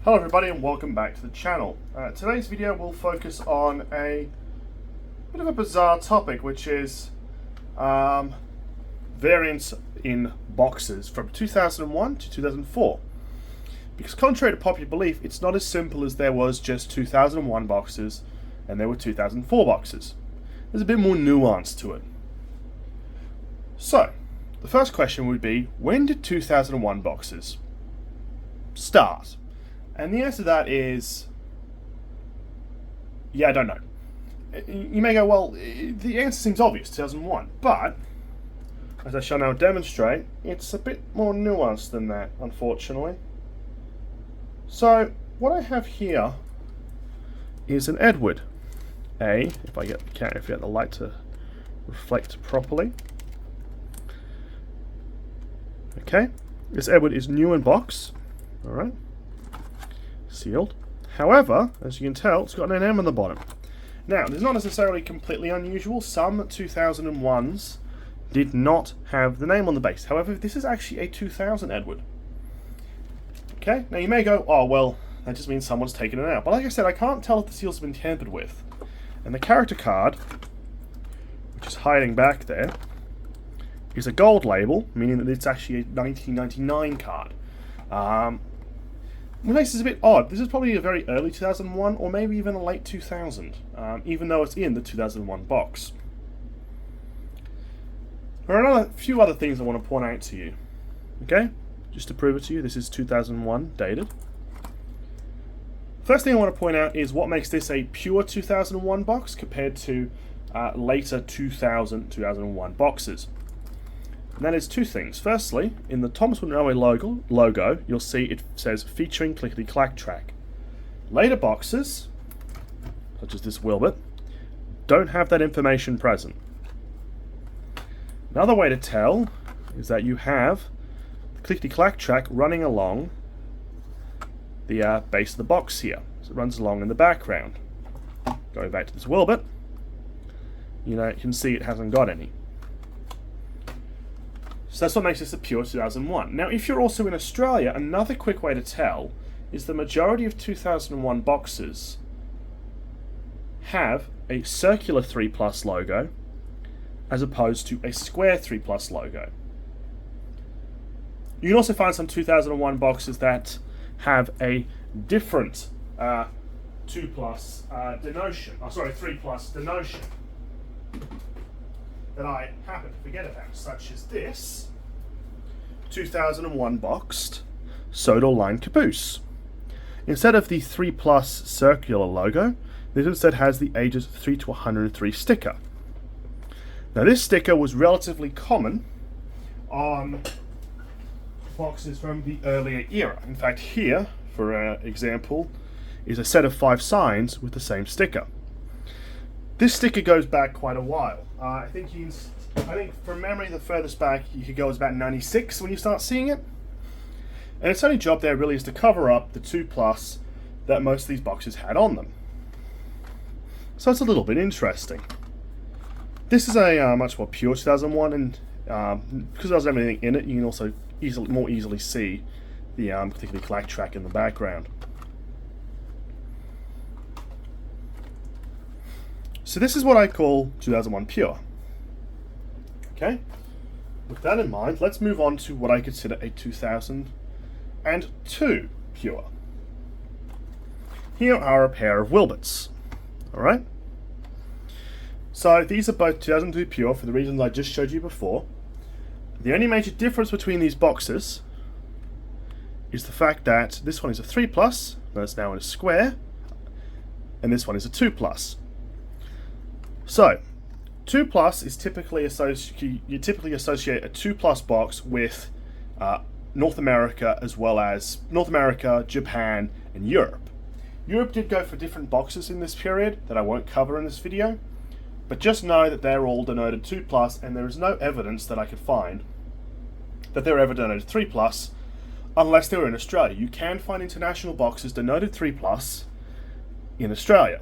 Hello everybody and welcome back to the channel. Today's video will focus on a bit of a bizarre topic, which is variance in boxes from 2001 to 2004. Because contrary to popular belief, it's not as simple as there was just 2001 boxes and there were 2004 boxes. There's a bit more nuance to it. So, the first question would be, when did 2001 boxes start? And the answer to that is, I don't know. You may go, well, the answer seems obvious, 2001. But, as I shall now demonstrate, it's a bit more nuanced than that, unfortunately. So, what I have here is an Edward. If I get the light to reflect properly. Okay, this Edward is new in box. Alright. Sealed. However, as you can tell, it's got an M on the bottom. Now, this is not necessarily completely unusual. Some 2001s did not have the name on the base. However, this is actually a 2000 Edward. Okay, now you may go, oh, well, that just means someone's taken it out. But like I said, I can't tell if the seals have been tampered with. And the character card, which is hiding back there, is a gold label, meaning that it's actually a 1999 card. What makes this a bit odd, this is probably a very early 2001 or maybe even a late 2000, even though it's in the 2001 box. There are a few other things I want to point out to you. Okay, just to prove it to you, this is 2001 dated. First thing I want to point out is what makes this a pure 2001 box compared to later 2001 boxes. And that is two things. Firstly, in the Thomas Wooden Railway logo, you'll see it says featuring Clickety Clack Track. Later boxes, such as this Wilbert, don't have that information present. Another way to tell is that you have the Clickety Clack Track running along the base of the box here. So it runs along in the background. Going back to this Wilbert, you can see it hasn't got any. So that's what makes this a pure 2001. Now, if you're also in Australia, another quick way to tell is the majority of 2001 boxes have a circular 3+ logo as opposed to a square 3+ logo. You can also find some 2001 boxes that have a different 3+ denotion that I happen to forget about, such as this 2001 boxed Sodor line caboose. Instead of the 3+ circular logo, this instead has the ages 3 to 103 sticker. Now, this sticker was relatively common on boxes from the earlier era. In fact, here, for example, is a set of 5 signs with the same sticker. This sticker goes back quite a while. I think from memory, the furthest back you could go is about 96 when you start seeing it. And its only job there really is to cover up the 2+ that most of these boxes had on them. So it's a little bit interesting. This is a much more pure 2001, and because there's everything in it, you can also more easily see the Clickety Clack Track in the background. So this is what I call 2001 pure. Okay? With that in mind, let's move on to what I consider a 2002 pure. Here are a pair of Wilberts. Alright? So these are both 2002 pure for the reasons I just showed you before. The only major difference between these boxes is the fact that this one is a 3+, that's now in a square, and this one is a 2+. So, 2+ is typically you typically associate a 2+ box with North America, as well as North America, Japan, and Europe. Europe did go for different boxes in this period that I won't cover in this video, but just know that they're all denoted 2+, and there is no evidence that I could find that they're ever denoted 3+, unless they were in Australia. You can find international boxes denoted 3+ in Australia.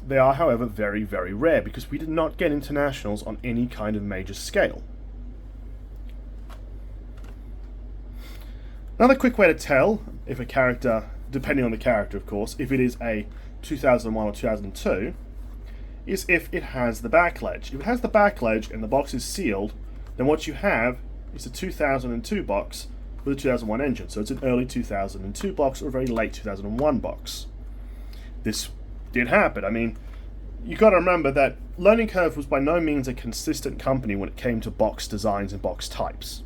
They are, however, very, very rare because we did not get internationals on any kind of major scale. Another quick way to tell if a character depending on the character, of course, if it is a 2001 or 2002, is if it has the back ledge. If it has the back ledge and the box is sealed, then what you have is a 2002 box with a 2001 engine. So it's an early 2002 box or a very late 2001 box. This did happen. I mean, you got to remember that Learning Curve was by no means a consistent company when it came to box designs and box types.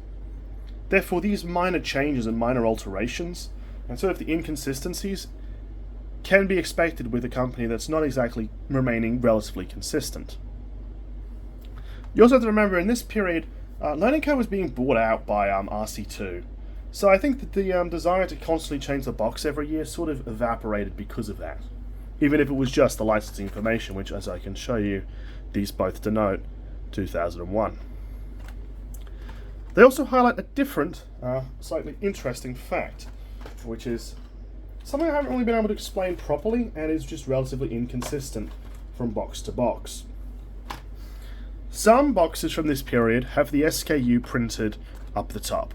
Therefore, these minor changes and minor alterations, and sort of the inconsistencies, can be expected with a company that's not exactly remaining relatively consistent. You also have to remember, in this period, Learning Curve was being bought out by RC2. So I think that the desire to constantly change the box every year sort of evaporated because of that. Even if it was just the licensing information, which, as I can show you, these both denote 2001. They also highlight a different, slightly interesting fact, which is something I haven't really been able to explain properly and is just relatively inconsistent from box to box. Some boxes from this period have the SKU printed up the top.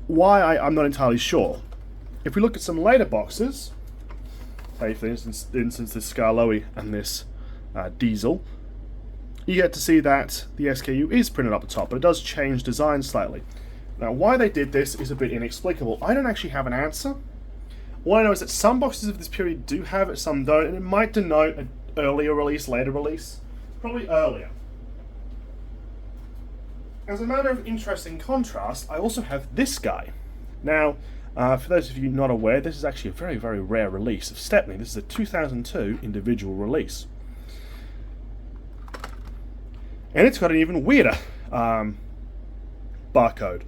Why, I'm not entirely sure. If we look at some later boxes, say for instance this Skarloey and this Diesel, you get to see that the SKU is printed up the top, but it does change design slightly. Now, why they did this is a bit inexplicable. I don't actually have an answer. All I know is that some boxes of this period do have it, some don't, and it might denote an earlier release, later release. Probably earlier. As a matter of interesting contrast, I also have this guy. Now, for those of you not aware, this is actually a very, very rare release of Stepney. This is a 2002 individual release. And it's got an even weirder barcode.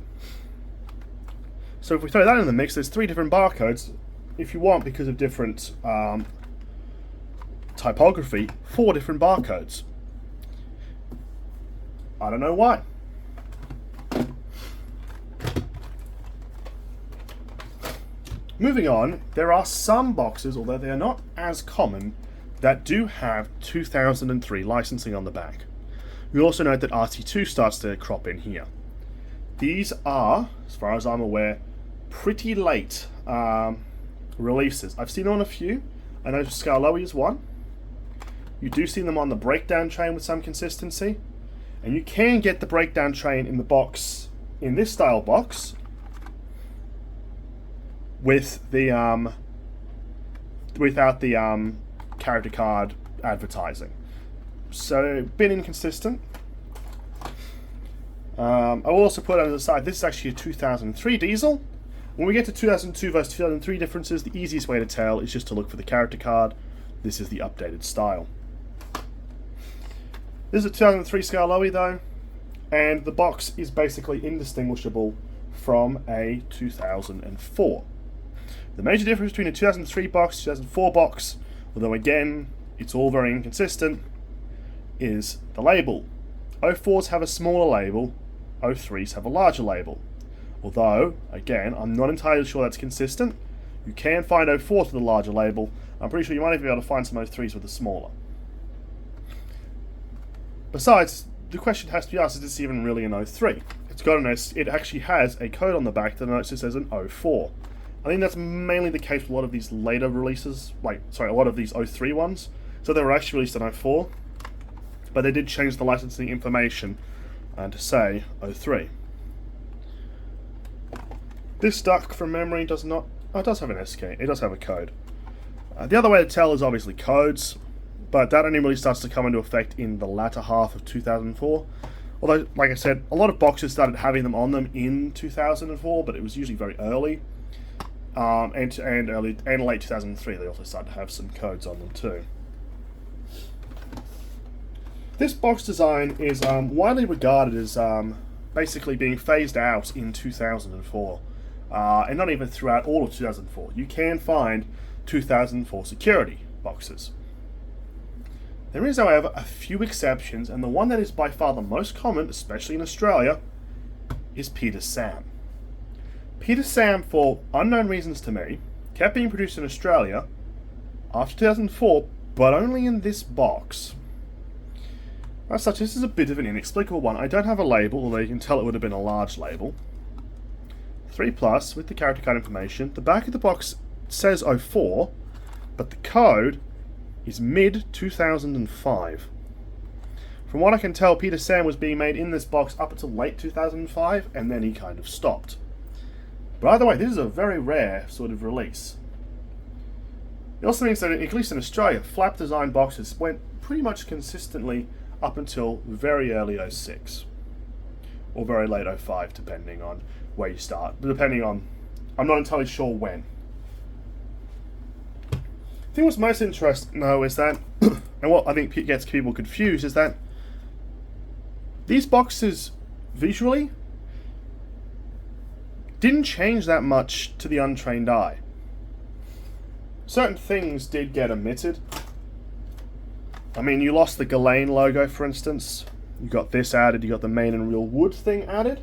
So if we throw that in the mix, there's 3 different barcodes. If you want, because of different typography, 4 different barcodes. I don't know why. Moving on, there are some boxes, although they are not as common, that do have 2003 licensing on the back. We also note that RT2 starts to crop in here. These are, as far as I'm aware, pretty late releases. I've seen them on a few. I know Skarloey is one. You do see them on the breakdown train with some consistency. And you can get the breakdown train in the box, in this style box, with the without the character card advertising. So, a bit inconsistent. I will also put on the side, this is actually a 2003 Diesel. When we get to 2002 versus 2003 differences, the easiest way to tell is just to look for the character card. This is the updated style. This is a 2003 Skarloey though, and the box is basically indistinguishable from a 2004. The major difference between a 2003 box and 2004 box, although again, it's all very inconsistent, is the label. 04s have a smaller label, 03s have a larger label. Although, again, I'm not entirely sure that's consistent. You can find 04s with a larger label. I'm pretty sure you might even be able to find some 03s with a smaller. Besides, the question has to be asked, is this even really an 03? It's got it actually has a code on the back that denotes this as an 04. I think that's mainly the case with a lot of these later releases, a lot of these 03 ones. So they were actually released in 04, but they did change the licensing information to say 03. This duck from memory does not, it does have an SK, it does have a code. The other way to tell is obviously codes, but that only really starts to come into effect in the latter half of 2004. Although, like I said, a lot of boxes started having them on them in 2004, but it was usually very early. And late 2003, they also started to have some codes on them too. This box design is widely regarded as basically being phased out in 2004, and not even throughout all of 2004. You can find 2004 security boxes. There is, however, a few exceptions, and the one that is by far the most common, especially in Australia, is Peter Sam. Peter Sam, for unknown reasons to me, kept being produced in Australia after 2004, but only in this box. As such, this is a bit of an inexplicable one. I don't have a label, although you can tell it would have been a large label. 3 plus with the character card information. The back of the box says 04, but the code is mid 2005. From what I can tell, Peter Sam was being made in this box up until late 2005, and then he kind of stopped. But either way, this is a very rare sort of release. It also means that, at least in Australia, flap design boxes went pretty much consistently up until very early 06. Or very late 05, depending on where you start. But depending on, I'm not entirely sure when. I think what's most interesting, though, is that, and what I think gets people confused, is that these boxes, visually, didn't change that much to the untrained eye. Certain things did get omitted. I mean, you lost the Ghislaine logo, for instance. You got this added, you got the main and real wood thing added.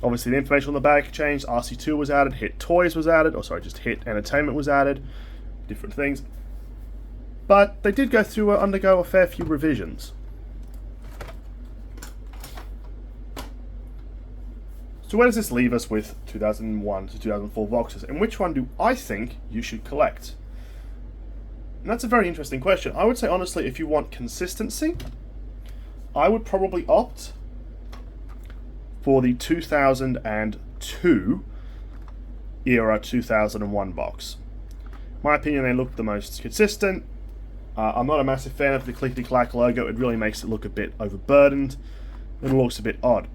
Obviously the information on the back changed, RC2 was added, Hit Toys was added, or sorry, just Hit Entertainment was added, different things. But they did go through, undergo a fair few revisions. So where does this leave us with 2001 to 2004 boxes, and which one do I think you should collect? And that's a very interesting question. I would say, honestly, if you want consistency, I would probably opt for the 2002 era 2001 box. In my opinion, they look the most consistent. I'm not a massive fan of the clickety-clack logo. It really makes it look a bit overburdened. It looks a bit odd.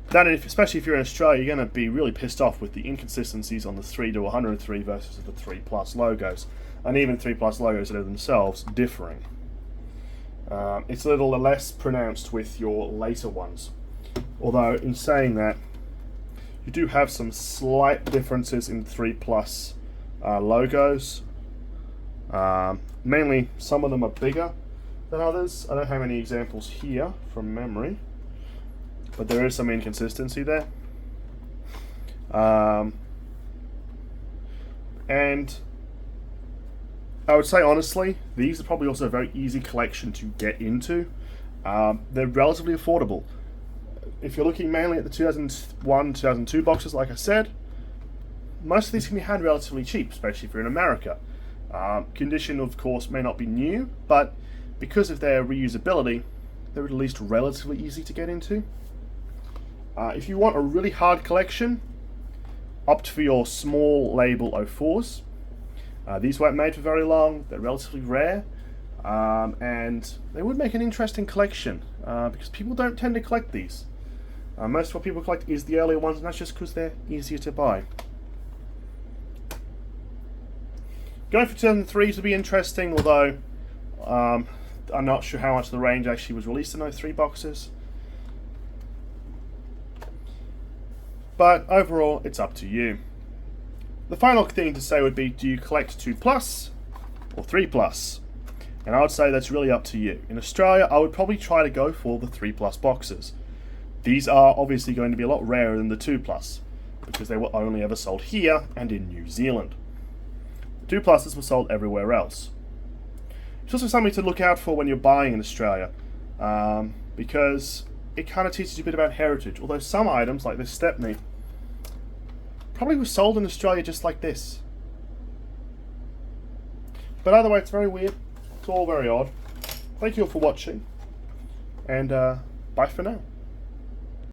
That, especially if you're in Australia, you're going to be really pissed off with the inconsistencies on the 3 to 103 versus the 3 plus logos. And even 3 plus logos that are themselves differing. It's a little less pronounced with your later ones. Although, in saying that, you do have some slight differences in 3 plus logos. Mainly, some of them are bigger than others. I don't have any examples here from memory, but there is some inconsistency there. And I would say, honestly, these are probably also a very easy collection to get into. They're relatively affordable. If you're looking mainly at the 2001, 2002 boxes, like I said, most of these can be had relatively cheap, especially if you're in America. Condition, of course, may not be new, but because of their reusability, they're at least relatively easy to get into. If you want a really hard collection, opt for your small label 04s. These weren't made for very long, they're relatively rare, and they would make an interesting collection, because people don't tend to collect these. Most of what people collect is the earlier ones, and that's just because they're easier to buy. Going for 2003s would be interesting, although I'm not sure how much the range actually was released in those 3 boxes. But overall, it's up to you. The final thing to say would be, do you collect 2 plus or 3 plus? And I would say that's really up to you. In Australia, I would probably try to go for the 3 plus boxes. These are obviously going to be a lot rarer than the 2 plus, because they were only ever sold here and in New Zealand. The 2 pluses were sold everywhere else. It's also something to look out for when you're buying in Australia, because it kind of teaches you a bit about heritage, although some items, like this Stepney, probably was sold in Australia just like this. But either way, it's very weird. It's all very odd. Thank you all for watching, and bye for now.